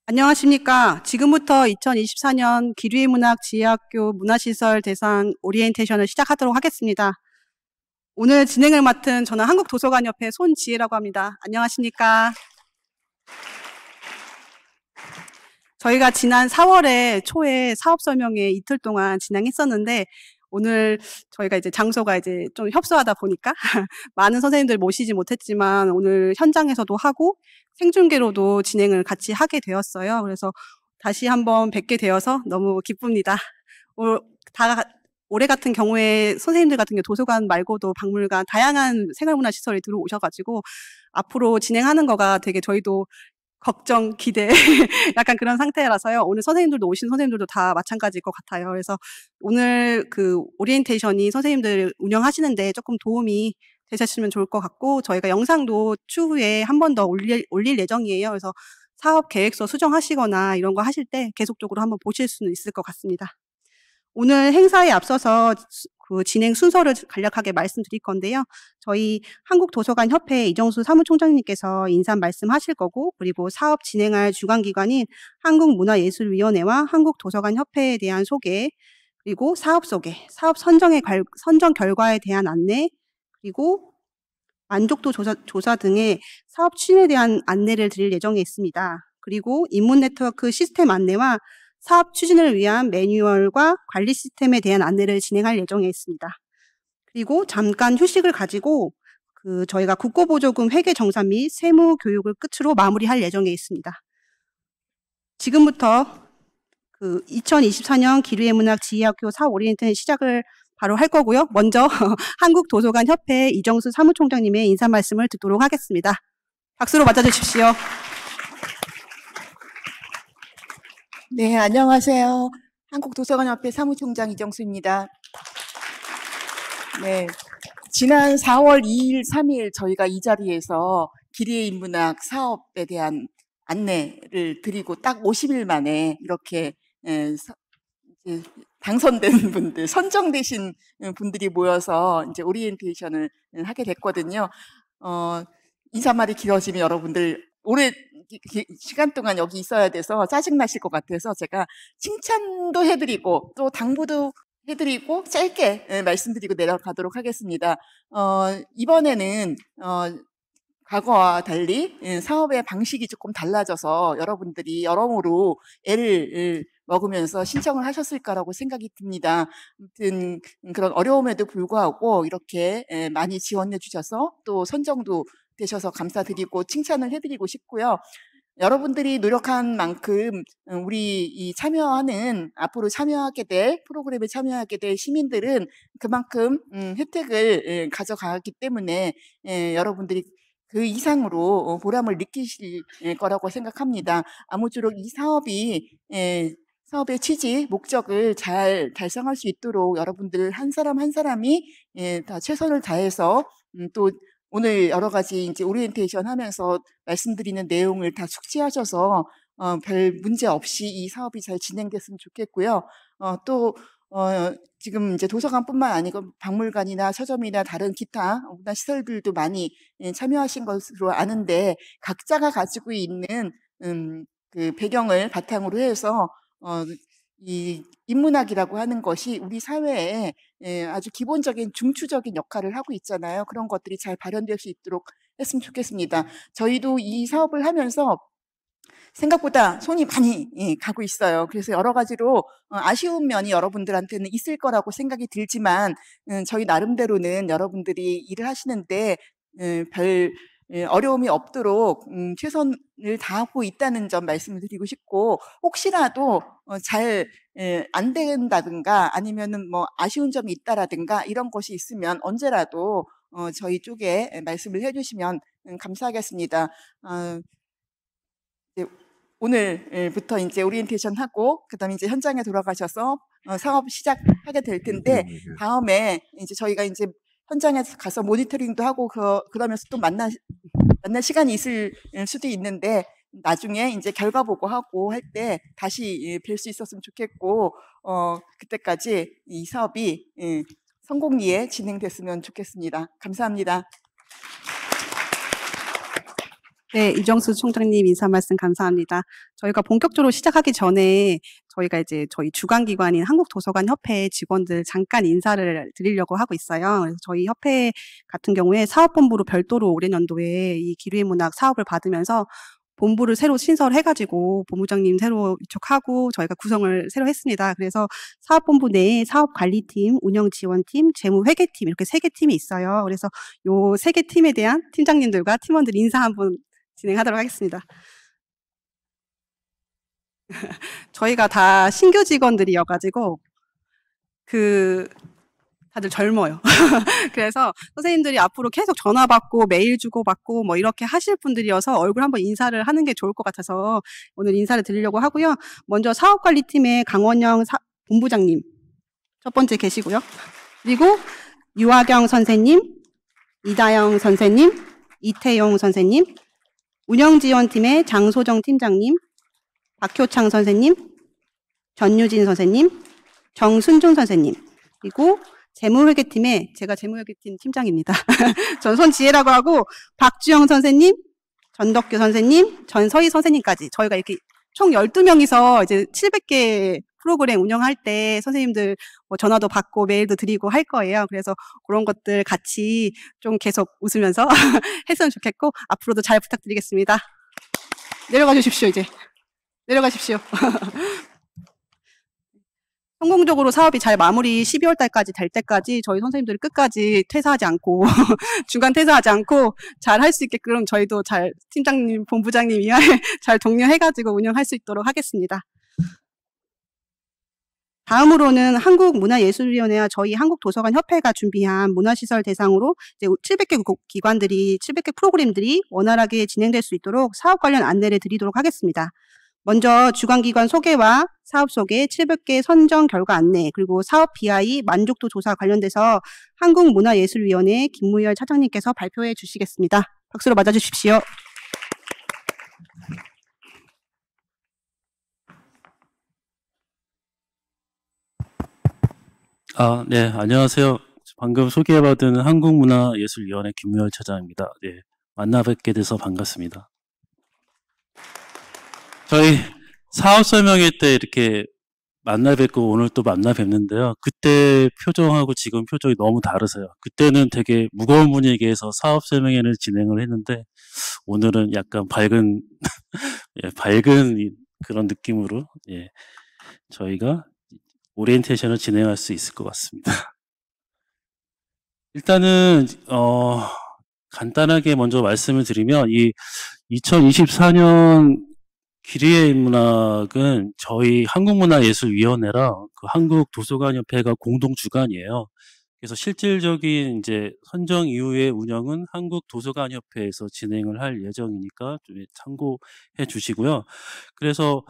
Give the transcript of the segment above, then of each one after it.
안녕하십니까. 지금부터 2024년 기류의 문학 지혜학교 문화시설 대상 오리엔테이션을 시작하도록 하겠습니다. 오늘 진행을 맡은 저는 한국도서관협회 손지혜라고 합니다. 안녕하십니까. 저희가 지난 4월에 초에 사업 설명회 이틀 동안 진행했었는데 오늘 저희가 이제 장소가 이제 좀 협소하다 보니까 많은 선생님들 모시지 못했지만 오늘 현장에서도 하고 생중계로도 진행을 같이 하게 되었어요. 그래서 다시 한번 뵙게 되어서 너무 기쁩니다. 올해 같은 경우에 선생님들 같은 경우 도서관 말고도 박물관, 다양한 생활문화시설이 들어오셔가지고 앞으로 진행하는 거가 되게 저희도 걱정, 기대 약간 그런 상태라서요. 오늘 선생님들도 오신 선생님들도 다 마찬가지일 것 같아요. 그래서 오늘 그 오리엔테이션이 선생님들 운영하시는데 조금 도움이 되셨으면 좋을 것 같고 저희가 영상도 추후에 한 번 더 올릴 예정이에요. 그래서 사업 계획서 수정하시거나 이런 거 하실 때 계속적으로 한번 보실 수는 있을 것 같습니다. 오늘 행사에 앞서서 그 진행 순서를 간략하게 말씀드릴 건데요. 저희 한국도서관협회 이정수 사무총장님께서 인사 말씀하실 거고 그리고 사업 진행할 주관기관인 한국문화예술위원회와 한국도서관협회에 대한 소개 그리고 사업 소개, 사업 선정 결과에 대한 안내 그리고 만족도 조사 등의 사업 추진에 대한 안내를 드릴 예정에 있습니다. 그리고 인문 네트워크 시스템 안내와 사업 추진을 위한 매뉴얼과 관리 시스템에 대한 안내를 진행할 예정에 있습니다. 그리고 잠깐 휴식을 가지고 저희가 국고보조금 회계 정산 및 세무 교육을 끝으로 마무리할 예정에 있습니다. 지금부터 2024년 기류의 문학 지혜학교 사업 오리엔테이션 시작을 바로 할 거고요. 먼저 한국도서관협회 이정수 사무총장님의 인사 말씀을 듣도록 하겠습니다. 박수로 맞아주십시오. 네, 안녕하세요. 한국도서관협회 사무총장 이정수입니다. 네, 지난 4월 2일, 3일 저희가 이 자리에서 기리의 인문학 사업에 대한 안내를 드리고 딱 50일 만에 이렇게 당선된 분들, 선정되신 분들이 모여서 이제 오리엔테이션을 하게 됐거든요. 인사말이 길어지면 여러분들 오래 시간 동안 여기 있어야 돼서 짜증나실 것 같아서 제가 칭찬도 해드리고 또 당부도 해드리고 짧게 말씀드리고 내려가도록 하겠습니다. 이번에는 과거와 달리 사업의 방식이 조금 달라져서 여러분들이 여러모로 애를 먹으면서 신청을 하셨을 거라고 생각이 듭니다. 아무튼 그런 어려움에도 불구하고 이렇게 많이 지원해 주셔서 또 선정도 되셔서 감사드리고 칭찬을 해드리고 싶고요. 여러분들이 노력한 만큼 우리 이 앞으로 참여하게 될 프로그램에 참여하게 될 시민들은 그만큼 혜택을 가져가기 때문에 여러분들이 그 이상으로 보람을 느끼실 거라고 생각합니다. 아무쪼록 이 사업의 취지, 목적을 잘 달성할 수 있도록 여러분들 한 사람 한 사람이 다 최선을 다해서 또 오늘 여러 가지 이제 오리엔테이션 하면서 말씀드리는 내용을 다 숙지하셔서 별 문제 없이 이 사업이 잘 진행됐으면 좋겠고요. 지금 이제 도서관뿐만 아니고 박물관이나 서점이나 다른 기타 문화 시설들도 많이 참여하신 것으로 아는데 각자가 가지고 있는 그 배경을 바탕으로 해서 이 인문학이라고 하는 것이 우리 사회에 아주 기본적인 중추적인 역할을 하고 있잖아요. 그런 것들이 잘 발현될 수 있도록 했으면 좋겠습니다. 저희도 이 사업을 하면서 생각보다 손이 많이 가고 있어요. 그래서 여러 가지로 아쉬운 면이 여러분들한테는 있을 거라고 생각이 들지만 저희 나름대로는 여러분들이 일을 하시는데 별 어려움이 없도록 최선을 다하고 있다는 점 말씀을 드리고 싶고 혹시라도 잘 안 된다든가 아니면은 뭐 아쉬운 점이 있다라든가 이런 것이 있으면 언제라도 저희 쪽에 말씀을 해주시면 감사하겠습니다. 오늘부터 이제 오리엔테이션 하고 그다음에 이제 현장에 돌아가셔서 사업 시작하게 될 텐데 다음에 이제 저희가 이제 현장에 가서 모니터링도 하고 그러면서 또 만날 시간이 있을 수도 있는데 나중에 이제 결과 보고하고 할 때 다시 뵐 수 있었으면 좋겠고 그때까지 이 사업이 성공리에 진행됐으면 좋겠습니다. 감사합니다. 네, 이정수 총장님 인사 말씀 감사합니다. 저희가 본격적으로 시작하기 전에 저희가 이제 저희 주관기관인 한국도서관협회 직원들 잠깐 인사를 드리려고 하고 있어요. 그래서 저희 협회 같은 경우에 사업본부로 별도로 올해 연도에 이 기류의 문학 사업을 받으면서 본부를 새로 신설해가지고 본부장님 새로 위촉하고 저희가 구성을 새로 했습니다. 그래서 사업본부 내에 사업관리팀, 운영지원팀, 재무회계팀 이렇게 3개 팀이 있어요. 그래서 요 3개 팀에 대한 팀장님들과 팀원들 인사 한번 진행하도록 하겠습니다. 저희가 다 신규 직원들이어가지고 다들 젊어요. 그래서 선생님들이 앞으로 계속 전화 받고 메일 주고 받고 뭐 이렇게 하실 분들이어서 얼굴 한번 인사를 하는 게 좋을 것 같아서 오늘 인사를 드리려고 하고요. 먼저 사업관리팀의 강원영 본부장님 첫 번째 계시고요. 그리고 유아경 선생님, 이다영 선생님, 이태용 선생님, 운영지원팀의 장소정 팀장님, 박효창 선생님, 전유진 선생님, 정순준 선생님, 그리고 재무회계팀에 제가 재무회계팀 팀장입니다. 전 손지혜라고 하고 박주영 선생님, 전덕규 선생님, 전서희 선생님까지 저희가 이렇게 총 12명이서 이제 700개 프로그램 운영할 때 선생님들 뭐 전화도 받고 메일도 드리고 할 거예요. 그래서 그런 것들 같이 좀 계속 웃으면서 했으면 좋겠고 앞으로도 잘 부탁드리겠습니다. 내려가 주십시오. 이제 내려가십시오. 성공적으로 사업이 잘 마무리 12월 달까지 될 때까지 저희 선생님들이 끝까지 퇴사하지 않고 중간 퇴사하지 않고 잘 할 수 있게끔 저희도 잘 팀장님, 본부장님 위하에 잘 독려해가지고 운영할 수 있도록 하겠습니다. 다음으로는 한국문화예술위원회와 저희 한국도서관협회가 준비한 문화시설 대상으로 이제 700개 기관들이 700개 프로그램들이 원활하게 진행될 수 있도록 사업 관련 안내를 드리도록 하겠습니다. 먼저 주관기관 소개와 사업 소개, 700개 선정 결과 안내, 그리고 사업 BI 만족도 조사 관련돼서 한국문화예술위원회 김무열 차장님께서 발표해 주시겠습니다. 박수로 맞아주십시오. 네, 안녕하세요. 방금 소개받은 한국문화예술위원회 김무열 차장입니다. 네, 만나 뵙게 돼서 반갑습니다. 저희 사업 설명회 때 이렇게 만나 뵙고 오늘 또 만나 뵙는데요. 그때 표정하고 지금 표정이 너무 다르세요. 그때는 되게 무거운 분위기에서 사업 설명회를 진행을 했는데 오늘은 약간 밝은 예, 밝은 그런 느낌으로 예, 저희가 오리엔테이션을 진행할 수 있을 것 같습니다. 일단은 간단하게 먼저 말씀을 드리면 이 2024년 기리의 인문학은 저희 한국문화예술위원회랑 그 한국도서관협회가 공동 주관이에요. 그래서 실질적인 이제 선정 이후의 운영은 한국도서관협회에서 진행을 할 예정이니까 좀 참고해 주시고요. 그래서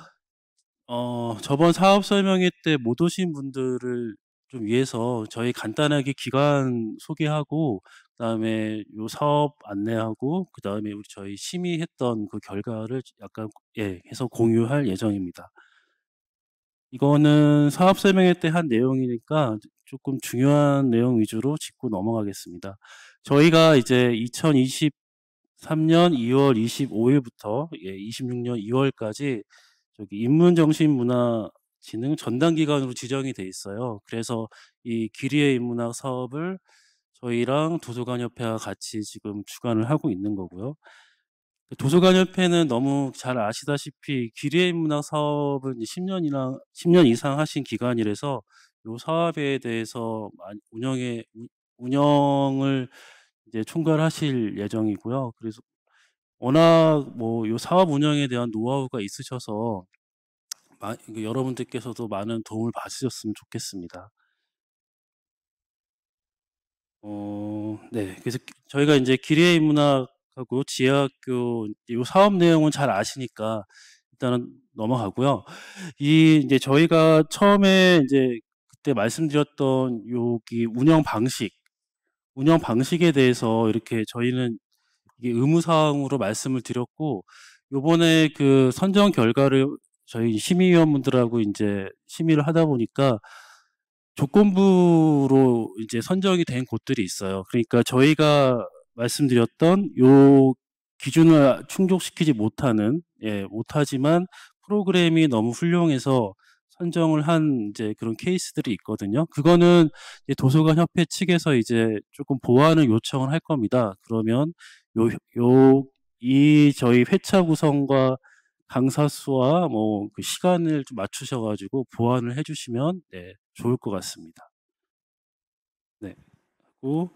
저번 사업 설명회 때 못 오신 분들을 좀 위해서 저희 간단하게 기관 소개하고 그다음에 요 사업 안내하고 그다음에 우리 저희 심의했던 그 결과를 약간 해서 공유할 예정입니다. 이거는 사업 설명회 때 한 내용이니까 조금 중요한 내용 위주로 짚고 넘어가겠습니다. 저희가 이제 2023년 2월 25일부터 26년 2월까지 저기 인문정신문화진흥 전담기관으로 지정이 돼 있어요. 그래서 이 기리의 인문학 사업을 저희랑 도서관협회와 같이 지금 주관을 하고 있는 거고요. 도서관협회는 너무 잘 아시다시피 기리의 인문학 사업을 10년 이상 하신 기관이라서 이 사업에 대해서 운영을 이제 총괄하실 예정이고요. 그래서 워낙 뭐 이 사업 운영에 대한 노하우가 있으셔서 여러분들께서도 많은 도움을 받으셨으면 좋겠습니다. 네, 그래서 저희가 이제 기리의 인문학하고 지혜학교 이 사업 내용은 잘 아시니까 일단은 넘어가고요. 이제 저희가 처음에 이제 그때 말씀드렸던 여기 운영 방식에 대해서 이렇게 저희는 이게 의무사항으로 말씀을 드렸고, 요번에 그 선정 결과를 저희 심의위원분들하고 이제 심의를 하다 보니까 조건부로 이제 선정이 된 곳들이 있어요. 그러니까 저희가 말씀드렸던 요 기준을 충족시키지 못하지만 프로그램이 너무 훌륭해서 선정을 한 이제 그런 케이스들이 있거든요. 그거는 이제 도서관 협회 측에서 이제 조금 보완을 요청을 할 겁니다. 그러면 이 저희 회차 구성과 강사 수와 뭐 그 시간을 좀 맞추셔가지고 보완을 해주시면 좋을 것 같습니다. 네. 그리고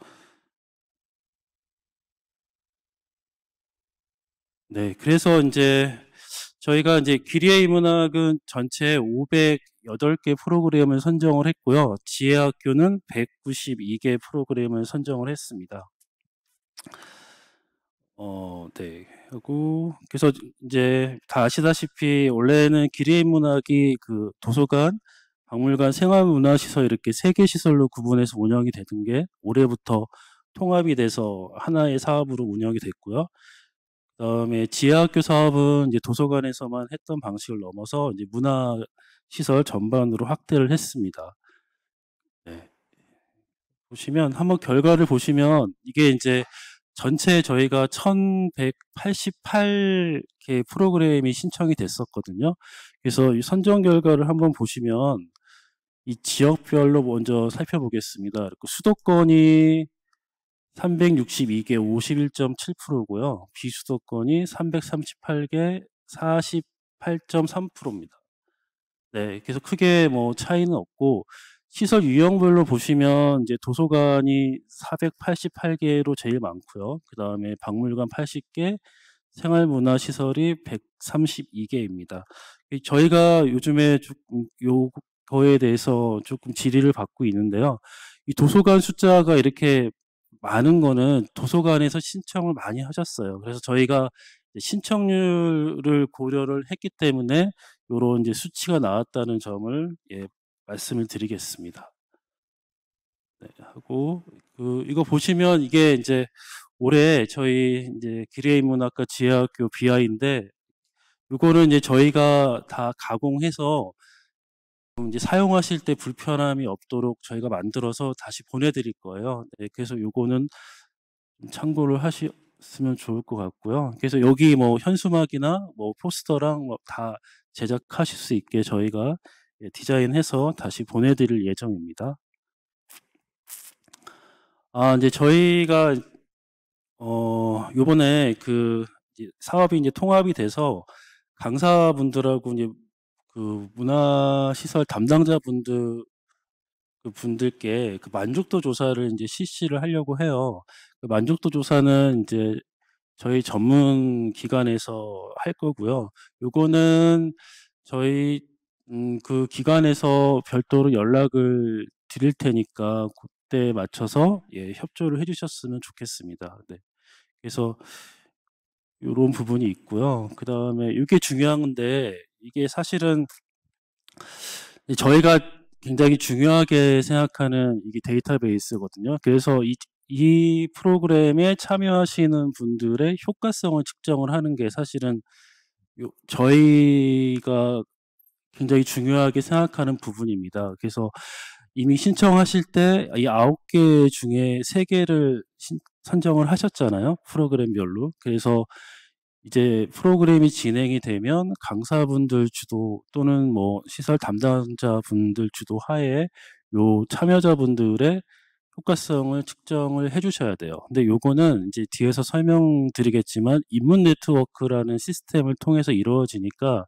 네, 그래서 이제 저희가 이제 기리의 문학은 전체 508개 프로그램을 선정을 했고요. 지혜학교는 192개 프로그램을 선정을 했습니다. 네. 하고 그래서 이제 다 아시다시피 원래는 기리의 문학이 그 도서관, 박물관, 생활문화시설 이렇게 3개 시설로 구분해서 운영이 되던 게 올해부터 통합이 돼서 하나의 사업으로 운영이 됐고요. 그다음에 지혜학교 사업은 이제 도서관에서만 했던 방식을 넘어서 이제 문화시설 전반으로 확대를 했습니다. 네. 보시면 한번 결과를 보시면 이게 이제 전체 저희가 1188개 프로그램이 신청이 됐었거든요. 그래서 이 선정 결과를 한번 보시면 이 지역별로 먼저 살펴보겠습니다. 수도권이 362개 51.7%고요. 비수도권이 338개 48.3%입니다. 네, 그래서 크게 뭐 차이는 없고 시설 유형별로 보시면 이제 도서관이 488개로 제일 많고요. 그 다음에 박물관 80개, 생활문화시설이 132개입니다. 저희가 요즘에 요거에 대해서 조금 질의를 받고 있는데요. 이 도서관 숫자가 이렇게 많은 거는 도서관에서 신청을 많이 하셨어요. 그래서 저희가 신청률을 고려를 했기 때문에 요런 이제 수치가 나왔다는 점을 말씀을 드리겠습니다. 네, 하고 이거 보시면 이게 이제 올해 저희 이제 기리의 문학과 지혜학교 BI인데 이거는 이제 저희가 다 가공해서 이제 사용하실 때 불편함이 없도록 저희가 만들어서 다시 보내드릴 거예요. 네, 그래서 요거는 참고를 하셨으면 좋을 것 같고요. 그래서 여기 뭐 현수막이나 뭐 포스터랑 뭐 다 제작하실 수 있게 저희가 디자인해서 다시 보내드릴 예정입니다. 이제 저희가 요번에 이제 사업이 이제 통합이 돼서 강사분들하고 이제 그 문화시설 분들께 그 만족도 조사를 이제 실시를 하려고 해요. 그 만족도 조사는 이제 저희 전문 기관에서 할 거고요. 요거는 저희 그 기관에서 별도로 연락을 드릴 테니까 그때 맞춰서 협조를 해주셨으면 좋겠습니다. 네. 그래서 요런 부분이 있고요. 그 다음에 이게 중요한 건데 이게 사실은 저희가 굉장히 중요하게 생각하는 이게 데이터베이스거든요. 그래서 이 프로그램에 참여하시는 분들의 효과성을 측정을 하는 게 사실은 저희가 굉장히 중요하게 생각하는 부분입니다. 그래서 이미 신청하실 때 이 9개 중에 3개를 선정을 하셨잖아요. 프로그램별로. 그래서 이제 프로그램이 진행이 되면 강사분들 주도 또는 뭐 시설 담당자분들 주도 하에 요 참여자분들의 효과성을 측정을 해주셔야 돼요. 근데 요거는 이제 뒤에서 설명드리겠지만 입문 네트워크라는 시스템을 통해서 이루어지니까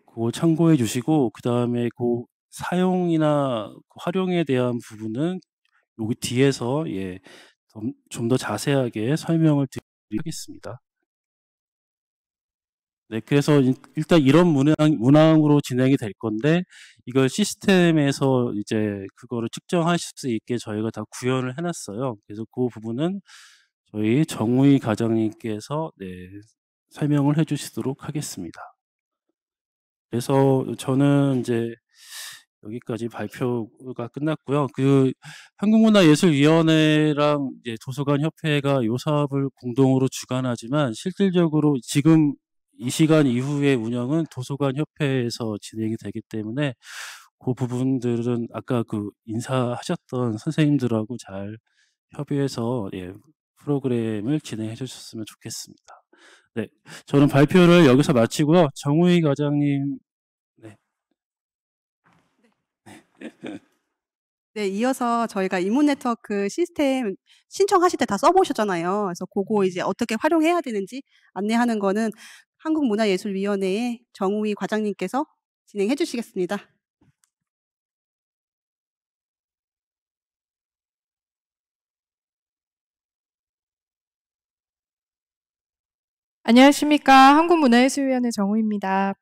그거 참고해 주시고 그 다음에 그 사용이나 활용에 대한 부분은 여기 뒤에서 좀 더 자세하게 설명을 드리겠습니다. 네, 그래서 일단 이런 문항으로 진행이 될 건데 이걸 시스템에서 이제 그거를 측정하실 수 있게 저희가 다 구현을 해놨어요. 그래서 그 부분은 저희 정우희 과장님께서 설명을 해주시도록 하겠습니다. 그래서 저는 이제 여기까지 발표가 끝났고요. 한국문화예술위원회랑 이제 도서관협회가 요 사업을 공동으로 주관하지만 실질적으로 지금 이 시간 이후의 운영은 도서관협회에서 진행이 되기 때문에 그 부분들은 아까 인사하셨던 선생님들하고 잘 협의해서 프로그램을 진행해 주셨으면 좋겠습니다. 네, 저는 발표를 여기서 마치고요. 정우희 과장님. 네. 네, 이어서 저희가 인문 네트워크 시스템 신청하실 때 다 써보셨잖아요. 그래서 그거 이제 어떻게 활용해야 되는지 안내하는 거는 한국문화예술위원회의 정우희 과장님께서 진행해 주시겠습니다. 안녕하십니까. 한국문화예술위원회 정우입니다.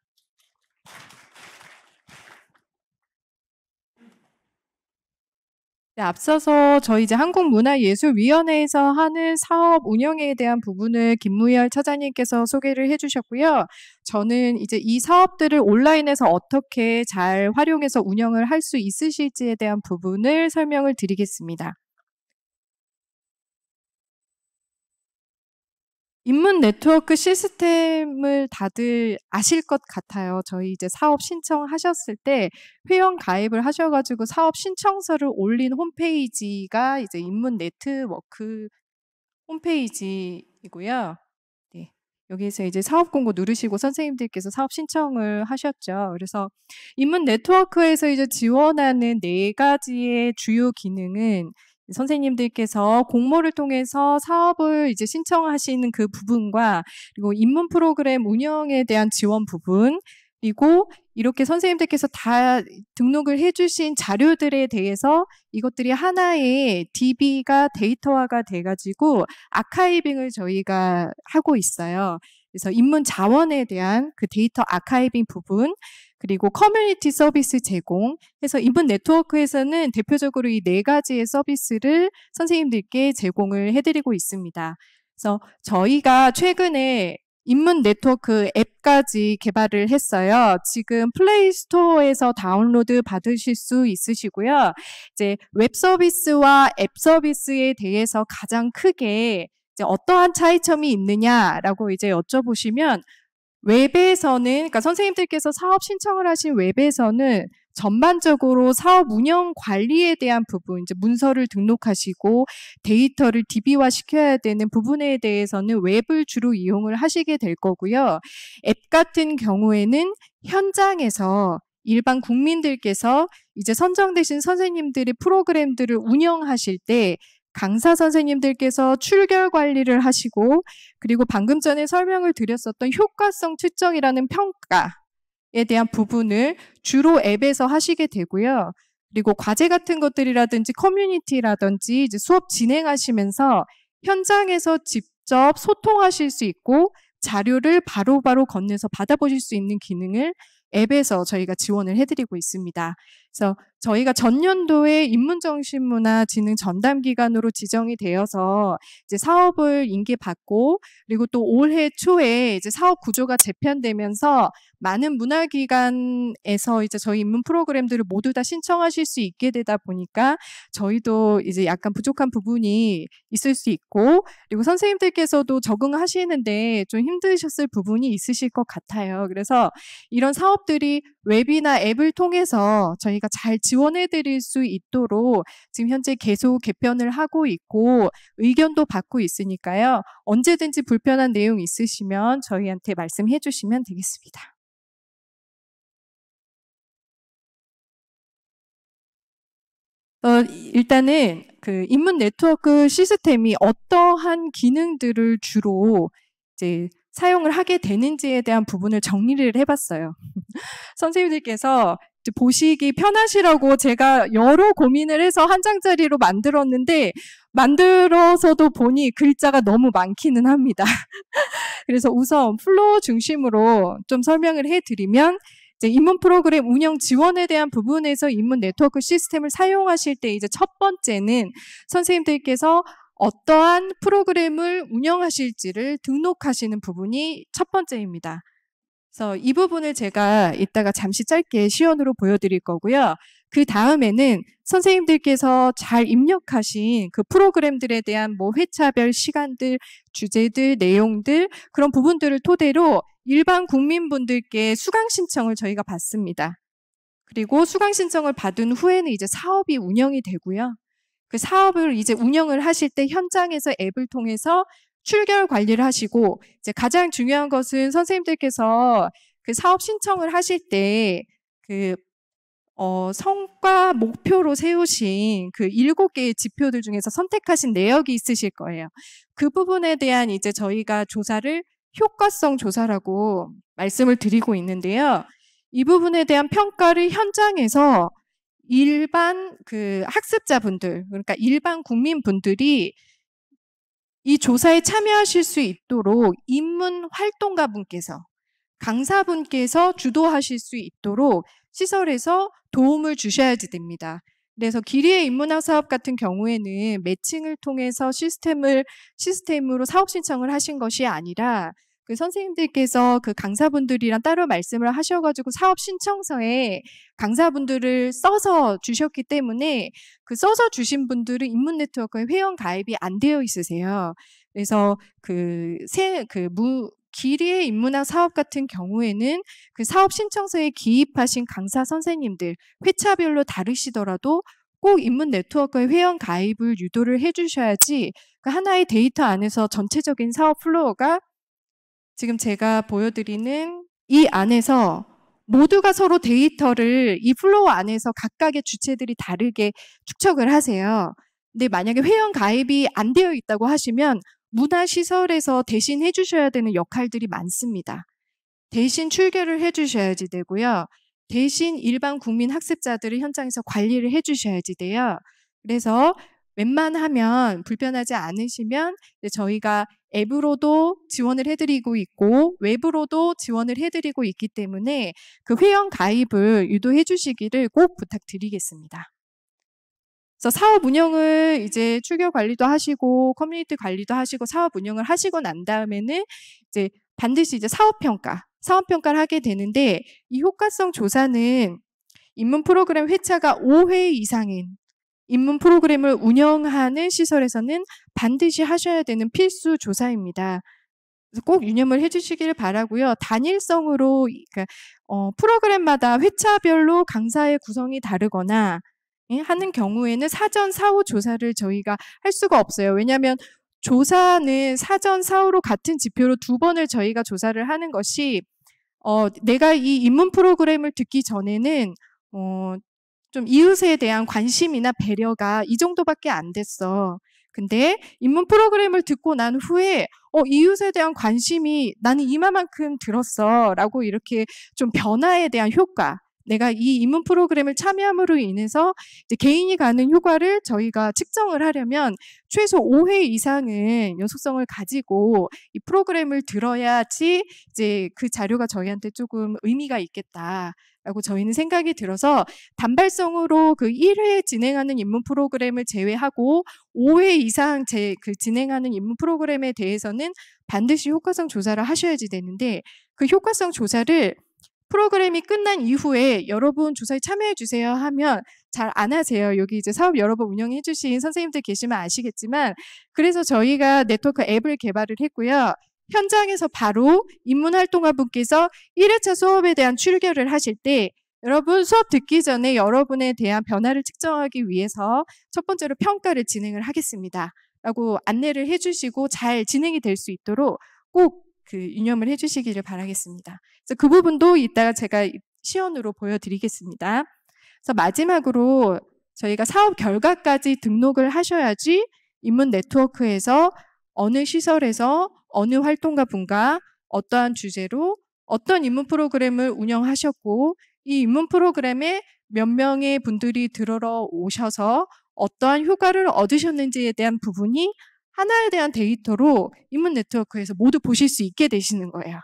네, 앞서서 저희 이제 한국문화예술위원회에서 하는 사업 운영에 대한 부분을 김무열 차장님께서 소개를 해주셨고요. 저는 이제 이 사업들을 온라인에서 어떻게 잘 활용해서 운영을 할 수 있으실지에 대한 부분을 설명을 드리겠습니다. 인문 네트워크 시스템을 다들 아실 것 같아요. 저희 이제 사업 신청하셨을 때 회원 가입을 하셔가지고 사업 신청서를 올린 홈페이지가 이제 인문 네트워크 홈페이지이고요. 네. 여기에서 이제 사업 공고 누르시고 선생님들께서 사업 신청을 하셨죠. 그래서 인문 네트워크에서 이제 지원하는 4가지의 주요 기능은 선생님들께서 공모를 통해서 사업을 이제 신청하시는 그 부분과 그리고 인문 프로그램 운영에 대한 지원 부분, 그리고 이렇게 선생님들께서 다 등록을 해주신 자료들에 대해서 이것들이 하나의 DB가 데이터화가 돼가지고 아카이빙을 저희가 하고 있어요. 그래서 인문 자원에 대한 그 데이터 아카이빙 부분, 그리고 커뮤니티 서비스 제공 해서 인문 네트워크에서는 대표적으로 이 4가지의 서비스를 선생님들께 제공을 해드리고 있습니다. 그래서 저희가 최근에 인문 네트워크 앱까지 개발을 했어요. 지금 플레이 스토어에서 다운로드 받으실 수 있으시고요. 이제 웹 서비스와 앱 서비스에 대해서 가장 크게 이제 어떠한 차이점이 있느냐라고 이제 여쭤보시면 웹에서는, 그러니까 선생님들께서 사업 신청을 하신 웹에서는 전반적으로 사업 운영 관리에 대한 부분, 이제 문서를 등록하시고 데이터를 DB화 시켜야 되는 부분에 대해서는 웹을 주로 이용을 하시게 될 거고요. 앱 같은 경우에는 현장에서 일반 국민들께서 이제 선정되신 선생님들의 프로그램들을 운영하실 때 강사 선생님들께서 출결 관리를 하시고 그리고 방금 전에 설명을 드렸었던 효과성 측정이라는 평가에 대한 부분을 주로 앱에서 하시게 되고요. 그리고 과제 같은 것들이라든지 커뮤니티라든지 이제 수업 진행하시면서 현장에서 직접 소통하실 수 있고 자료를 바로바로 건네서 받아보실 수 있는 기능을 앱에서 저희가 지원을 해드리고 있습니다. 그래서 저희가 전년도에 인문정신문화 진흥 전담기관으로 지정이 되어서 이제 사업을 인계받고 그리고 또 올해 초에 이제 사업 구조가 재편되면서 많은 문화기관에서 이제 저희 인문 프로그램들을 모두 다 신청하실 수 있게 되다 보니까 저희도 이제 약간 부족한 부분이 있을 수 있고 그리고 선생님들께서도 적응하시는데 좀 힘드셨을 부분이 있으실 것 같아요. 그래서 이런 사업들이 웹이나 앱을 통해서 저희가 잘 지원해 드릴 수 있도록 지금 현재 계속 개편을 하고 있고 의견도 받고 있으니까요. 언제든지 불편한 내용 있으시면 저희한테 말씀해 주시면 되겠습니다. 일단은 그 인문 네트워크 시스템이 어떠한 기능들을 주로 이제 사용을 하게 되는지에 대한 부분을 정리를 해봤어요. 선생님들께서 보시기 편하시라고 제가 여러 고민을 해서 한 장짜리로 만들었는데 만들어서도 보니 글자가 너무 많기는 합니다. 그래서 우선 플로우 중심으로 좀 설명을 해드리면 이제 인문 프로그램 운영 지원에 대한 부분에서 인문 네트워크 시스템을 사용하실 때 이제 첫 번째는 선생님들께서 어떠한 프로그램을 운영하실지를 등록하시는 부분이 첫 번째입니다. 그래서 이 부분을 제가 이따가 잠시 짧게 시연으로 보여드릴 거고요. 그 다음에는 선생님들께서 잘 입력하신 그 프로그램들에 대한 뭐 회차별 시간들, 주제들, 내용들 그런 부분들을 토대로 일반 국민분들께 수강 신청을 저희가 받습니다. 그리고 수강 신청을 받은 후에는 이제 사업이 운영이 되고요. 그 사업을 이제 운영을 하실 때 현장에서 앱을 통해서 출결 관리를 하시고, 이제 가장 중요한 것은 선생님들께서 그 사업 신청을 하실 때 그 성과 목표로 세우신 그 7개의 지표들 중에서 선택하신 내역이 있으실 거예요. 그 부분에 대한 이제 저희가 조사를 효과성 조사라고 말씀을 드리고 있는데요. 이 부분에 대한 평가를 현장에서 일반 그 학습자분들, 그러니까 일반 국민분들이 이 조사에 참여하실 수 있도록 인문 활동가 분께서, 강사분께서 주도하실 수 있도록 시설에서 도움을 주셔야지 됩니다. 그래서 기리의 인문학 사업 같은 경우에는 매칭을 통해서 시스템으로 사업 신청을 하신 것이 아니라 그 선생님들께서 그 강사분들이랑 따로 말씀을 하셔가지고 사업 신청서에 강사분들을 써서 주셨기 때문에 그 써서 주신 분들은 인문 네트워크에 회원 가입이 안 되어 있으세요. 그래서 기리의 인문학 사업 같은 경우에는 그 사업 신청서에 기입하신 강사 선생님들 회차별로 다르시더라도 꼭 인문 네트워크에 회원 가입을 유도를 해주셔야지 그 하나의 데이터 안에서 전체적인 사업 플로어가 지금 제가 보여드리는 이 안에서 모두가 서로 데이터를 이 플로어 안에서 각각의 주체들이 다르게 축적을 하세요. 근데 만약에 회원 가입이 안 되어 있다고 하시면 문화시설에서 대신 해주셔야 되는 역할들이 많습니다. 대신 출결을 해주셔야지 되고요. 대신 일반 국민 학습자들을 현장에서 관리를 해주셔야지 돼요. 그래서 웬만하면 불편하지 않으시면 저희가 앱으로도 지원을 해드리고 있고 외부로도 지원을 해드리고 있기 때문에 그 회원 가입을 유도해 주시기를 꼭 부탁드리겠습니다. 그래서 사업 운영을 이제 출결 관리도 하시고 커뮤니티 관리도 하시고 사업 운영을 하시고 난 다음에는 이제 반드시 이제 사업 평가를 하게 되는데 이 효과성 조사는 입문 프로그램 회차가 5회 이상인 입문 프로그램을 운영하는 시설에서는 반드시 하셔야 되는 필수 조사입니다. 그래서 꼭 유념을 해주시기를 바라고요. 단일성으로 그러니까 프로그램마다 회차별로 강사의 구성이 다르거나 하는 경우에는 사전 사후 조사를 저희가 할 수가 없어요. 왜냐하면 조사는 사전 사후로 같은 지표로 2번을 저희가 조사를 하는 것이 내가 이 입문 프로그램을 듣기 전에는 좀 이웃에 대한 관심이나 배려가 이 정도밖에 안 됐어. 근데 입문 프로그램을 듣고 난 후에 이웃에 대한 관심이 나는 이만큼 들었어 라고 이렇게 좀 변화에 대한 효과, 내가 이 입문 프로그램을 참여함으로 인해서 이제 개인이 가는 효과를 저희가 측정을 하려면 최소 5회 이상은 연속성을 가지고 이 프로그램을 들어야지 이제 그 자료가 저희한테 조금 의미가 있겠다라고 저희는 생각이 들어서 단발성으로 그 1회 진행하는 입문 프로그램을 제외하고 5회 이상 진행하는 입문 프로그램에 대해서는 반드시 효과성 조사를 하셔야지 되는데 그 효과성 조사를 프로그램이 끝난 이후에 여러분 조사에 참여해 주세요 하면 잘 안 하세요. 여기 이제 사업 여러 번 운영해 주신 선생님들 계시면 아시겠지만 그래서 저희가 네트워크 앱을 개발을 했고요. 현장에서 바로 입문활동가 분께서 1회차 수업에 대한 출결을 하실 때 여러분 수업 듣기 전에 여러분에 대한 변화를 측정하기 위해서 첫 번째로 평가를 진행을 하겠습니다. 라고 안내를 해주시고 잘 진행이 될 수 있도록 꼭 유념을 해주시기를 바라겠습니다. 그래서 그 부분도 이따가 제가 시연으로 보여드리겠습니다. 그래서 마지막으로 저희가 사업 결과까지 등록을 하셔야지 입문 네트워크에서 어느 시설에서 어느 활동가 분과 어떠한 주제로 어떤 입문 프로그램을 운영하셨고 이 입문 프로그램에 몇 명의 분들이 들어러 오셔서 어떠한 효과를 얻으셨는지에 대한 부분이 하나에 대한 데이터로 입문 네트워크에서 모두 보실 수 있게 되시는 거예요.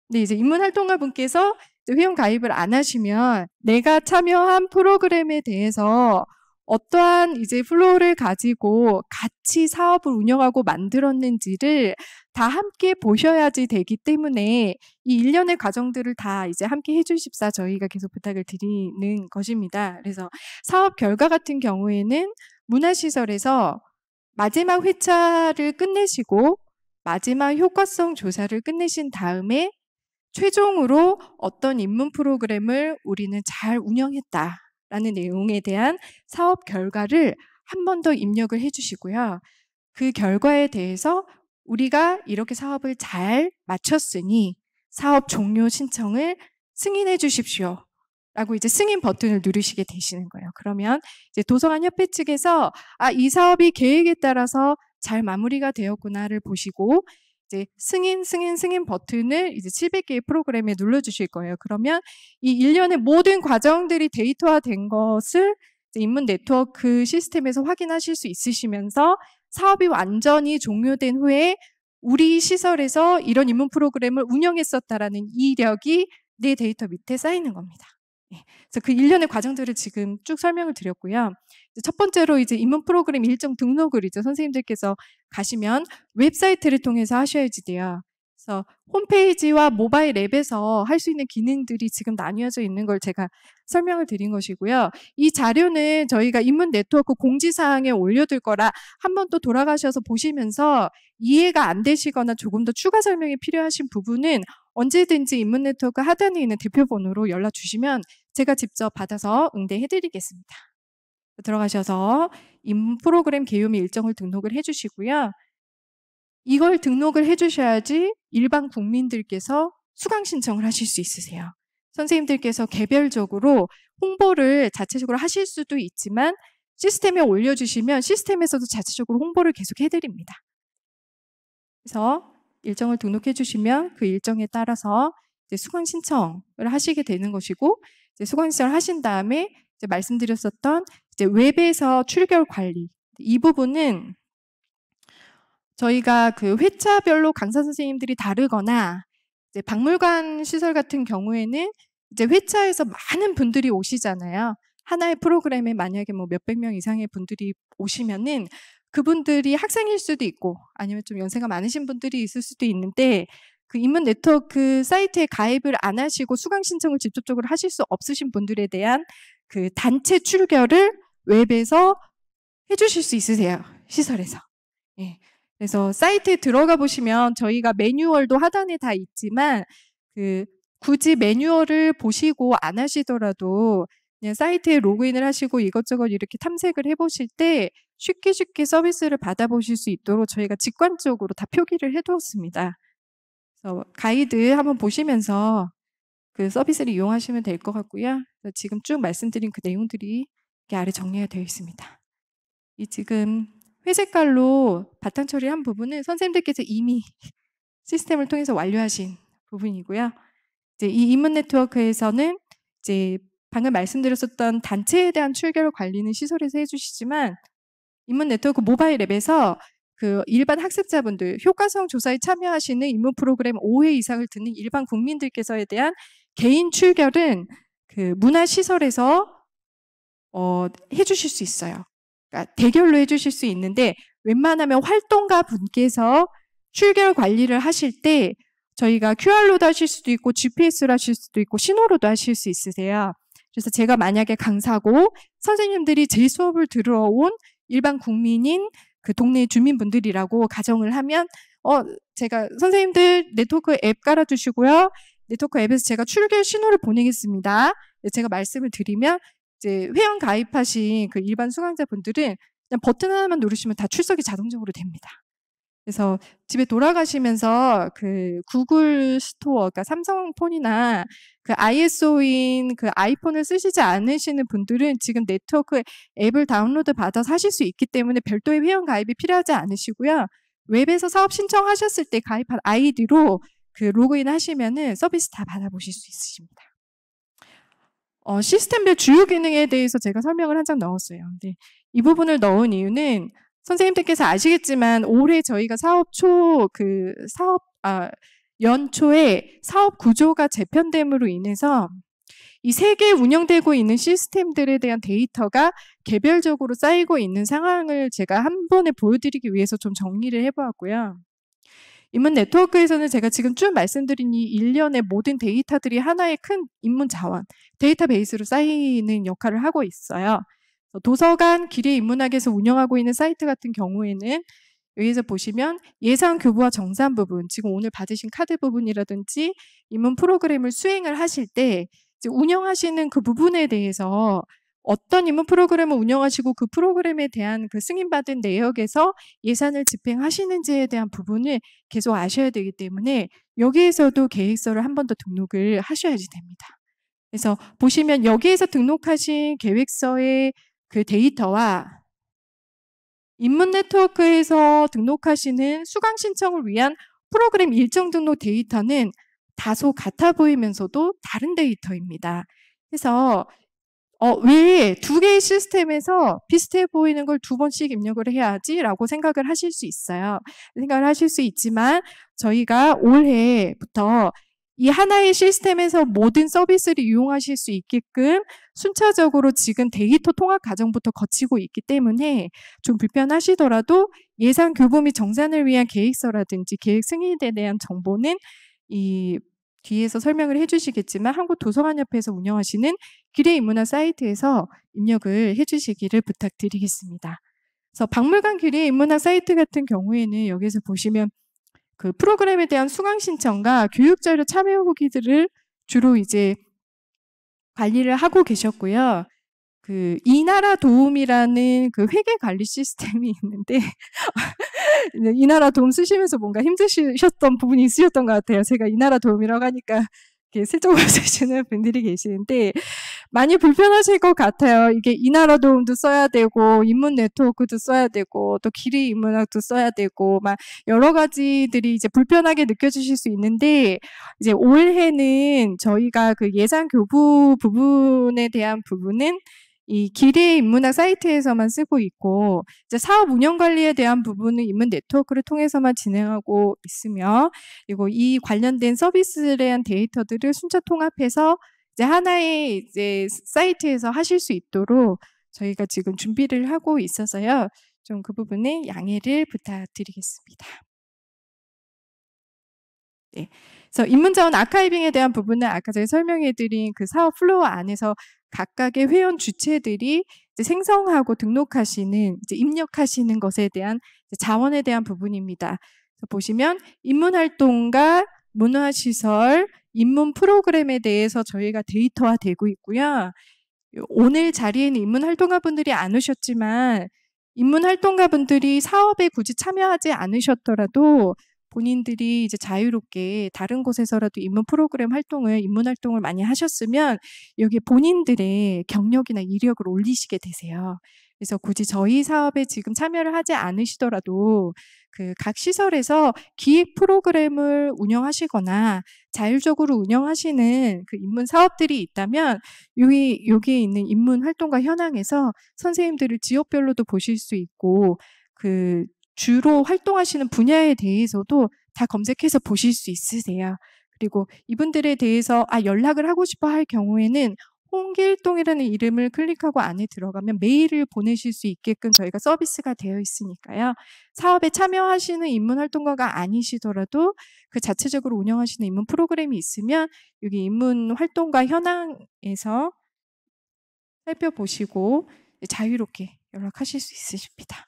근데 이제 입문 활동가 분께서 회원 가입을 안 하시면 내가 참여한 프로그램에 대해서 어떠한 이제 플로우를 가지고 같이 사업을 운영하고 만들었는지를 다 함께 보셔야지 되기 때문에 이 일련의 과정들을 다 이제 함께 해주십사 저희가 계속 부탁을 드리는 것입니다. 그래서 사업 결과 같은 경우에는 문화시설에서 마지막 회차를 끝내시고 마지막 효과성 조사를 끝내신 다음에 최종으로 어떤 입문 프로그램을 우리는 잘 운영했다라는 내용에 대한 사업 결과를 한 번 더 입력을 해주시고요. 그 결과에 대해서 우리가 이렇게 사업을 잘 마쳤으니 사업 종료 신청을 승인해 주십시오. 라고 이제 승인 버튼을 누르시게 되시는 거예요. 그러면 이제 도서관 협회 측에서 이 사업이 계획에 따라서 잘 마무리가 되었구나를 보시고 이제 승인 버튼을 이제 700개의 프로그램에 눌러주실 거예요. 그러면 이 일련의 모든 과정들이 데이터화된 것을 이제 인문 네트워크 시스템에서 확인하실 수 있으시면서 사업이 완전히 종료된 후에 우리 시설에서 이런 인문 프로그램을 운영했었다라는 이력이 내 데이터 밑에 쌓이는 겁니다. 그래서 그 일련의 과정들을 지금 쭉 설명을 드렸고요. 첫 번째로 이제 인문 프로그램 일정 등록을 이제 선생님들께서 가시면 웹사이트를 통해서 하셔야지 돼요. 그래서 홈페이지와 모바일 앱에서 할 수 있는 기능들이 지금 나뉘어져 있는 걸 제가 설명을 드린 것이고요. 이 자료는 저희가 인문 네트워크 공지사항에 올려둘 거라 한 번 또 돌아가셔서 보시면서 이해가 안 되시거나 조금 더 추가 설명이 필요하신 부분은 언제든지 인문 네트워크 하단에 있는 대표번호로 연락 주시면 제가 직접 받아서 응대해드리겠습니다. 들어가셔서 인문 프로그램 개요미 일정을 등록을 해주시고요. 이걸 등록을 해주셔야지 일반 국민들께서 수강 신청을 하실 수 있으세요. 선생님들께서 개별적으로 홍보를 자체적으로 하실 수도 있지만 시스템에 올려주시면 시스템에서도 자체적으로 홍보를 계속 해드립니다. 그래서 일정을 등록해 주시면 그 일정에 따라서 이제 수강 신청을 하시게 되는 것이고 이제 수강 신청을 하신 다음에 이제 말씀드렸었던 이제 웹에서 출결 관리 이 부분은 저희가 그 회차별로 강사 선생님들이 다르거나 이제 박물관 시설 같은 경우에는 이제 회차에서 많은 분들이 오시잖아요. 하나의 프로그램에 만약에 뭐 몇백 명 이상의 분들이 오시면은 그분들이 학생일 수도 있고 아니면 좀 연세가 많으신 분들이 있을 수도 있는데 그 인문 네트워크 사이트에 가입을 안 하시고 수강 신청을 직접적으로 하실 수 없으신 분들에 대한 그 단체 출결을 웹에서 해주실 수 있으세요. 시설에서. 예. 그래서 사이트에 들어가 보시면 저희가 매뉴얼도 하단에 다 있지만 그 굳이 매뉴얼을 보시고 안 하시더라도 그냥 사이트에 로그인을 하시고 이것저것 이렇게 탐색을 해보실 때 쉽게 서비스를 받아보실 수 있도록 저희가 직관적으로 다 표기를 해두었습니다. 그래서 가이드 한번 보시면서 그 서비스를 이용하시면 될 것 같고요. 지금 쭉 말씀드린 그 내용들이 이렇게 아래 정리가 되어 있습니다. 이 지금 회색깔로 바탕 처리한 부분은 선생님들께서 이미 시스템을 통해서 완료하신 부분이고요. 이제 이 인문 네트워크에서는 이제 방금 말씀드렸었던 단체에 대한 출결 관리는 시설에서 해주시지만 인문 네트워크 모바일 앱에서 그 일반 학습자분들 효과성 조사에 참여하시는 인문 프로그램 5회 이상을 듣는 일반 국민들께서에 대한 개인 출결은 그 문화시설에서 해주실 수 있어요. 그러니까 대결로 해주실 수 있는데 웬만하면 활동가 분께서 출결 관리를 하실 때 저희가 QR로도 하실 수도 있고 GPS로 하실 수도 있고 신호로도 하실 수 있으세요. 그래서 제가 만약에 강사고 선생님들이 제 수업을 들어온 일반 국민인 그 동네 주민분들이라고 가정을 하면 제가 선생님들 네트워크 앱 깔아주시고요. 네트워크 앱에서 제가 출결 신호를 보내겠습니다. 제가 말씀을 드리면 이제 회원 가입하신 그 일반 수강자분들은 그냥 버튼 하나만 누르시면 다 출석이 자동적으로 됩니다. 그래서 집에 돌아가시면서 그 구글 스토어, 그러니까 삼성폰이나 그 ISO인 그 아이폰을 쓰시지 않으시는 분들은 지금 네트워크 앱을 다운로드 받아서 하실 수 있기 때문에 별도의 회원 가입이 필요하지 않으시고요. 웹에서 사업 신청하셨을 때 가입한 아이디로 그 로그인 하시면은 서비스 다 받아보실 수 있으십니다. 시스템별 주요 기능에 대해서 제가 설명을 한 장 넣었어요. 근데 이 부분을 넣은 이유는 선생님들께서 아시겠지만 올해 저희가 연초에 사업 구조가 재편됨으로 인해서 이 세계에 운영되고 있는 시스템들에 대한 데이터가 개별적으로 쌓이고 있는 상황을 제가 한 번에 보여드리기 위해서 좀 정리를 해보았고요. 인문 네트워크에서는 제가 지금 쭉 말씀드린 이 일련의 모든 데이터들이 하나의 큰 인문 자원, 데이터베이스로 쌓이는 역할을 하고 있어요. 도서관, 기리인문학에서 운영하고 있는 사이트 같은 경우에는 여기서 보시면 예상 교부와 정산 부분, 지금 오늘 받으신 카드 부분이라든지 인문 프로그램을 수행을 하실 때 이제 운영하시는 그 부분에 대해서 어떤 입문 프로그램을 운영하시고 그 프로그램에 대한 그 승인받은 내역에서 예산을 집행하시는지에 대한 부분을 계속 아셔야 되기 때문에 여기에서도 계획서를 한 번 더 등록을 하셔야지 됩니다. 그래서 보시면 여기에서 등록하신 계획서의 그 데이터와 입문 네트워크에서 등록하시는 수강 신청을 위한 프로그램 일정 등록 데이터는 다소 같아 보이면서도 다른 데이터입니다. 그래서 왜 두 개의 시스템에서 비슷해 보이는 걸 두 번씩 입력을 해야지라고 생각을 하실 수 있어요. 생각을 하실 수 있지만 저희가 올해부터 이 하나의 시스템에서 모든 서비스를 이용하실 수 있게끔 순차적으로 지금 데이터 통합 과정부터 거치고 있기 때문에 좀 불편하시더라도 예산 교부 및 정산을 위한 계획서라든지 계획 승인에 대한 정보는 이 뒤에서 설명을 해주시겠지만 한국도서관협회에서 운영하시는 기뢰인문학 사이트에서 입력을 해주시기를 부탁드리겠습니다. 그래서 박물관 기뢰인문학 사이트 같은 경우에는 여기서 보시면 그 프로그램에 대한 수강 신청과 교육자료 참여 후기들을 주로 이제 관리를 하고 계셨고요. 그 이나라 도움이라는 그 회계 관리 시스템이 있는데 이나라 도움 쓰시면서 뭔가 힘드셨던 부분이 있으셨던 것 같아요. 제가 이나라 도움이라고 하니까 이렇게 슬쩍 웃으시는 분들이 계시는데 많이 불편하실 것 같아요. 이게 이나라 도움도 써야 되고 인문 네트워크도 써야 되고 또 기리 인문학도 써야 되고 막 여러 가지들이 이제 불편하게 느껴지실 수 있는데 이제 올해는 저희가 그 예산 교부 부분에 대한 부분은 이 기뢰 인문학 사이트에서만 쓰고 있고 이제 사업 운영 관리에 대한 부분은 인문 네트워크를 통해서만 진행하고 있으며 그리고 이 관련된 서비스에 대한 데이터들을 순차 통합해서 이제 하나의 이제 사이트에서 하실 수 있도록 저희가 지금 준비를 하고 있어서요. 좀 그 부분에 양해를 부탁드리겠습니다. 네. 그래서 인문자원 아카이빙에 대한 부분은 아까 제가 설명해드린 그 사업 플로우 안에서 각각의 회원 주체들이 이제 생성하고 등록하시는, 이제 입력하시는 것에 대한 자원에 대한 부분입니다. 그래서 보시면 인문활동과 문화시설, 인문 프로그램에 대해서 저희가 데이터화되고 있고요. 오늘 자리에는 인문활동가분들이 안 오셨지만 인문활동가분들이 사업에 굳이 참여하지 않으셨더라도 본인들이 이제 자유롭게 다른 곳에서라도 인문 프로그램 활동을, 인문 활동을 많이 하셨으면 여기 본인들의 경력이나 이력을 올리시게 되세요. 그래서 굳이 저희 사업에 지금 참여를 하지 않으시더라도 그 각 시설에서 기획 프로그램을 운영하시거나 자율적으로 운영하시는 그 인문 사업들이 있다면 여기에 있는 인문 활동가 현황에서 선생님들을 지역별로도 보실 수 있고 그 주로 활동하시는 분야에 대해서도 다 검색해서 보실 수 있으세요. 그리고 이분들에 대해서 연락을 하고 싶어 할 경우에는 홍길동이라는 이름을 클릭하고 안에 들어가면 메일을 보내실 수 있게끔 저희가 서비스가 되어 있으니까요. 사업에 참여하시는 인문활동가가 아니시더라도 그 자체적으로 운영하시는 인문 프로그램이 있으면 여기 인문활동가 현황에서 살펴보시고 자유롭게 연락하실 수 있으십니다.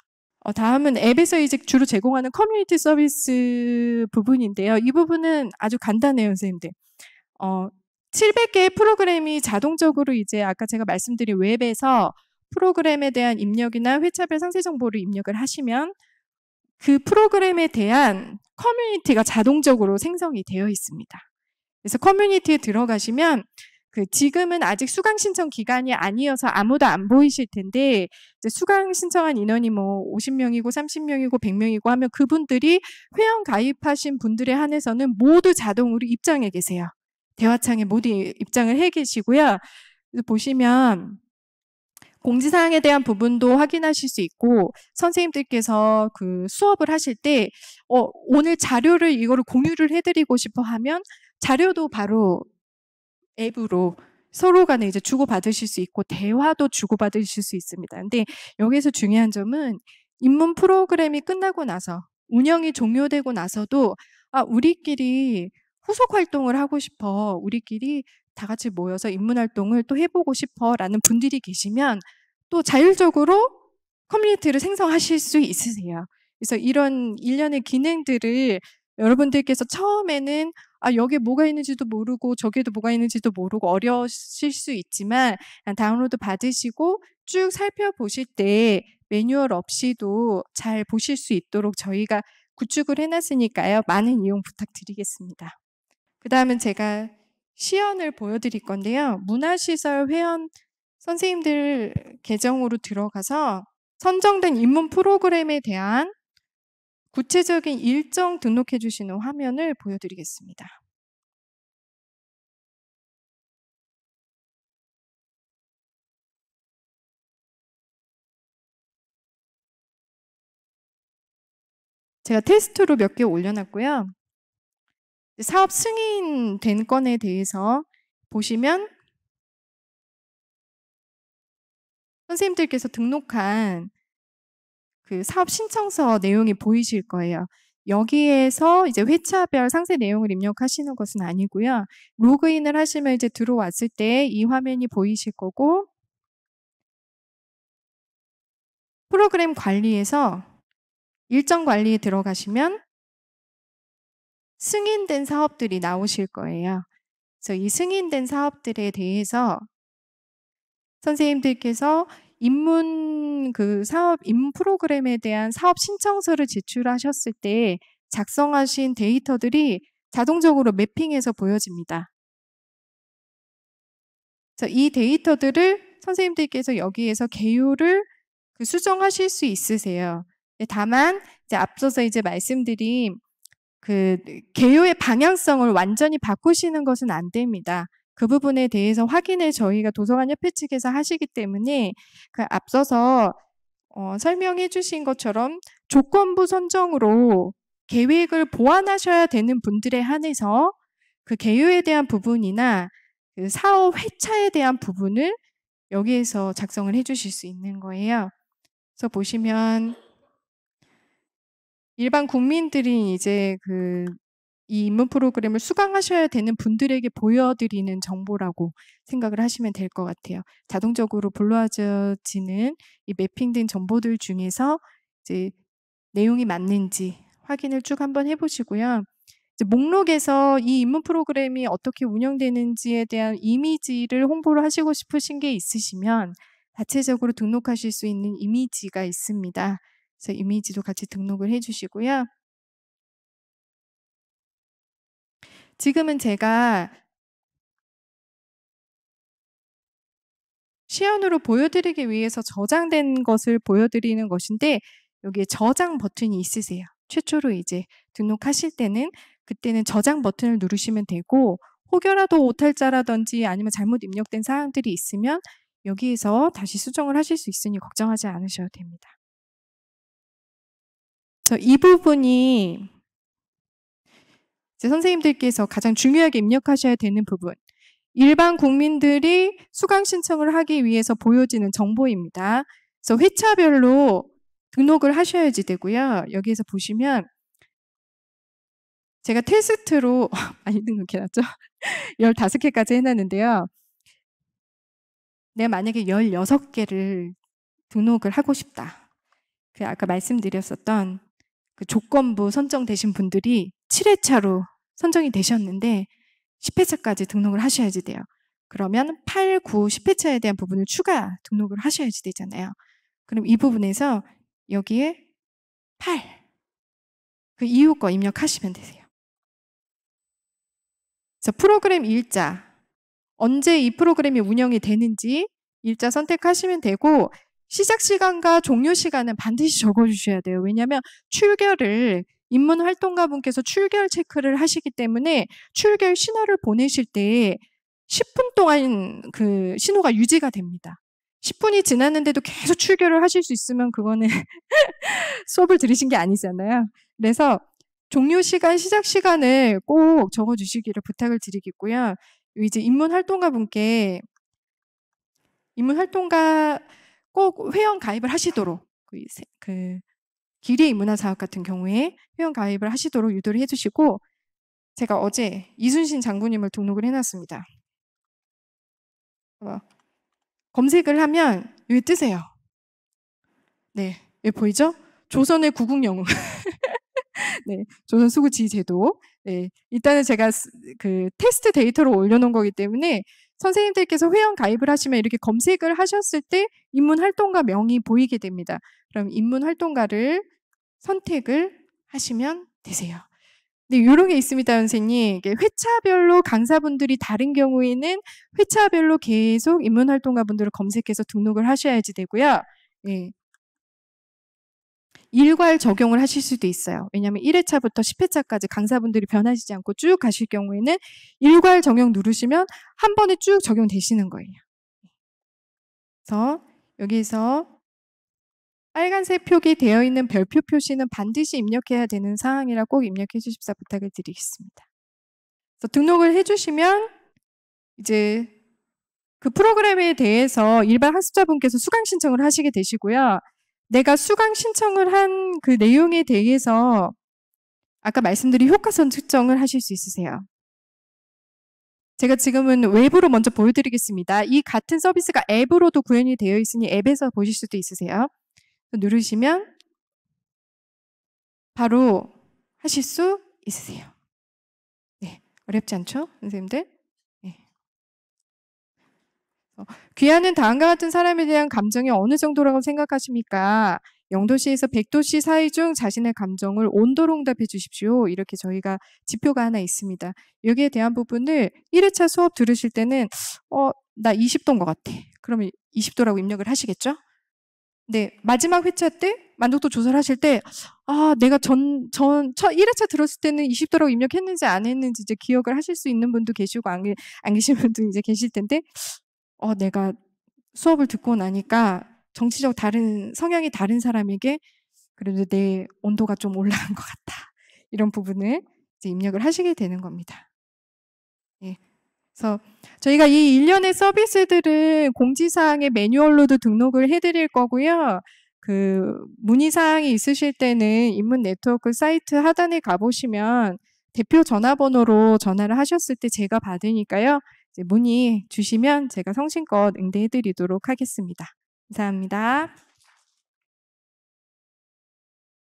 다음은 앱에서 이제 주로 제공하는 커뮤니티 서비스 부분인데요. 이 부분은 아주 간단해요, 선생님들. 700개의 프로그램이 자동적으로 이제 아까 제가 말씀드린 웹에서 프로그램에 대한 입력이나 회차별 상세 정보를 입력을 하시면 그 프로그램에 대한 커뮤니티가 자동적으로 생성이 되어 있습니다. 그래서 커뮤니티에 들어가시면 지금은 아직 수강 신청 기간이 아니어서 아무도 안 보이실 텐데 이제 수강 신청한 인원이 뭐 50명이고 30명이고 100명이고 하면 그분들이 회원 가입하신 분들에 한해서는 모두 자동으로 입장해 계세요. 대화창에 모두 입장을 해 계시고요. 보시면 공지사항에 대한 부분도 확인하실 수 있고 선생님들께서 그 수업을 하실 때 오늘 자료를 이거를 공유를 해드리고 싶어 하면 자료도 바로 앱으로 서로 간에 이제 주고받으실 수 있고 대화도 주고받으실 수 있습니다. 근데 여기서 중요한 점은 입문 프로그램이 끝나고 나서 운영이 종료되고 나서도 우리끼리 후속 활동을 하고 싶어, 우리끼리 다 같이 모여서 인문 활동을 또 해보고 싶어 라는 분들이 계시면 또 자율적으로 커뮤니티를 생성하실 수 있으세요. 그래서 이런 일련의 기능들을 여러분들께서 처음에는 여기에 뭐가 있는지도 모르고 저기에도 뭐가 있는지도 모르고 어려우실 수 있지만 다운로드 받으시고 쭉 살펴보실 때 매뉴얼 없이도 잘 보실 수 있도록 저희가 구축을 해놨으니까요. 많은 이용 부탁드리겠습니다. 그 다음은 제가 시연을 보여드릴 건데요. 문화시설 회원 선생님들 계정으로 들어가서 선정된 입문 프로그램에 대한 구체적인 일정 등록해 주시는 화면을 보여드리겠습니다. 제가 테스트로 몇 개 올려놨고요. 사업 승인된 건에 대해서 보시면 선생님들께서 등록한 그 사업 신청서 내용이 보이실 거예요. 여기에서 이제 회차별 상세 내용을 입력하시는 것은 아니고요. 로그인을 하시면 이제 들어왔을 때 이 화면이 보이실 거고, 프로그램 관리에서 일정 관리에 들어가시면 승인된 사업들이 나오실 거예요. 그래서 이 승인된 사업들에 대해서 선생님들께서 입문 프로그램에 대한 사업 신청서를 제출하셨을 때 작성하신 데이터들이 자동적으로 매핑해서 보여집니다. 그래서 이 데이터들을 선생님들께서 여기에서 개요를 수정하실 수 있으세요. 다만 이제 앞서서 이제 말씀드린 그 개요의 방향성을 완전히 바꾸시는 것은 안 됩니다. 그 부분에 대해서 확인을 저희가 도서관협회 측에서 하시기 때문에 그 앞서서 설명해 주신 것처럼 조건부 선정으로 계획을 보완하셔야 되는 분들에 한해서 그 개요에 대한 부분이나 그 사업 회차에 대한 부분을 여기에서 작성을 해 주실 수 있는 거예요. 그래서 보시면 일반 국민들이 이제 이 입문 프로그램을 수강하셔야 되는 분들에게 보여드리는 정보라고 생각을 하시면 될 것 같아요. 자동적으로 불러와지는 이 매핑된 정보들 중에서 이제 내용이 맞는지 확인을 쭉 한번 해보시고요. 이제 목록에서 이 입문 프로그램이 어떻게 운영되는지에 대한 이미지를 홍보를 하시고 싶으신 게 있으시면 자체적으로 등록하실 수 있는 이미지가 있습니다. 그래서 이미지도 같이 등록을 해주시고요. 지금은 제가 시연으로 보여드리기 위해서 저장된 것을 보여드리는 것인데 여기에 저장 버튼이 있으세요. 최초로 이제 등록하실 때는 그때는 저장 버튼을 누르시면 되고 혹여라도 오탈자라든지 아니면 잘못 입력된 사항들이 있으면 여기에서 다시 수정을 하실 수 있으니 걱정하지 않으셔도 됩니다. 이 부분이 이제 선생님들께서 가장 중요하게 입력하셔야 되는 부분. 일반 국민들이 수강 신청을 하기 위해서 보여지는 정보입니다. 그래서 회차별로 등록을 하셔야지 되고요. 여기에서 보시면 제가 테스트로 많이 등록해놨죠? 15개까지 해놨는데요. 내가 만약에 16개를 등록을 하고 싶다. 아까 말씀드렸었던 그 조건부 선정되신 분들이 7회차로 선정이 되셨는데 10회차까지 등록을 하셔야지 돼요. 그러면 8, 9, 10회차에 대한 부분을 추가 등록을 하셔야지 되잖아요. 그럼 이 부분에서 여기에 8, 그 이후 거 입력하시면 되세요. 그래서 프로그램 일자, 언제 이 프로그램이 운영이 되는지 일자 선택하시면 되고 시작 시간과 종료 시간은 반드시 적어주셔야 돼요. 왜냐하면 출결을 입문 활동가 분께서 출결 체크를 하시기 때문에 출결 신호를 보내실 때 10분 동안 그 신호가 유지가 됩니다. 10분이 지났는데도 계속 출결을 하실 수 있으면 그거는 수업을 들으신 게 아니잖아요. 그래서 종료 시간, 시작 시간을 꼭 적어주시기를 부탁을 드리겠고요. 이제 입문 활동가 분께 입문 활동가 꼭 회원 가입을 하시도록 기리의 문화 사업 같은 경우에 회원 가입을 하시도록 유도를 해주시고 제가 어제 이순신 장군님을 등록을 해놨습니다. 검색을 하면 여기 뜨세요. 네, 여기 보이죠? 조선의 구국영웅. 네, 조선 수구지휘 제도 네, 일단은 제가 그 테스트 데이터로 올려놓은 거기 때문에 선생님들께서 회원 가입을 하시면 이렇게 검색을 하셨을 때 인문활동가 명이 보이게 됩니다. 그럼 인문활동가를 선택을 하시면 되세요. 네, 이런 게 있습니다, 선생님. 회차별로 강사분들이 다른 경우에는 회차별로 계속 인문활동가 분들을 검색해서 등록을 하셔야지 되고요. 예. 일괄 적용을 하실 수도 있어요. 왜냐하면 1회차부터 10회차까지 강사분들이 변하시지 않고 쭉 가실 경우에는 일괄 적용 누르시면 한 번에 쭉 적용되시는 거예요. 그래서 여기서 빨간색 표기 되어 있는 별표 표시는 반드시 입력해야 되는 사항이라 꼭 입력해 주십사 부탁을 드리겠습니다. 그래서 등록을 해주시면 이제 그 프로그램에 대해서 일반 학습자분께서 수강 신청을 하시게 되시고요. 내가 수강 신청을 한 그 내용에 대해서 아까 말씀드린 효과선 측정을 하실 수 있으세요. 제가 지금은 웹으로 먼저 보여드리겠습니다. 이 같은 서비스가 앱으로도 구현이 되어 있으니 앱에서 보실 수도 있으세요. 누르시면 바로 하실 수 있으세요. 네, 어렵지 않죠, 선생님들? 네. 귀하는 다음과 같은 사람에 대한 감정이 어느 정도라고 생각하십니까? 0도씨에서 100도씨 사이 중 자신의 감정을 온도로 응답해 주십시오. 이렇게 저희가 지표가 하나 있습니다. 여기에 대한 부분을 1회차 수업 들으실 때는 나 20도인 것 같아. 그러면 20도라고 입력을 하시겠죠? 네, 마지막 회차 때 만족도 조사를 하실 때 내가 첫 1회차 들었을 때는 20도라고 입력했는지 안 했는지 이제 기억을 하실 수 있는 분도 계시고 안 계신 분도 이제 계실 텐데 내가 수업을 듣고 나니까 정치적 성향이 다른 사람에게 그래도 내 온도가 좀 올라간 것 같다. 이런 부분을 이제 입력을 하시게 되는 겁니다. 네. 그래서 저희가 이 일련의 서비스들은 공지사항의 매뉴얼로도 등록을 해드릴 거고요. 그 문의사항이 있으실 때는 인문네트워크 사이트 하단에 가보시면 대표 전화번호로 전화를 하셨을 때 제가 받으니까요. 이제 문의 주시면 제가 성심껏 응대해드리도록 하겠습니다. 감사합니다.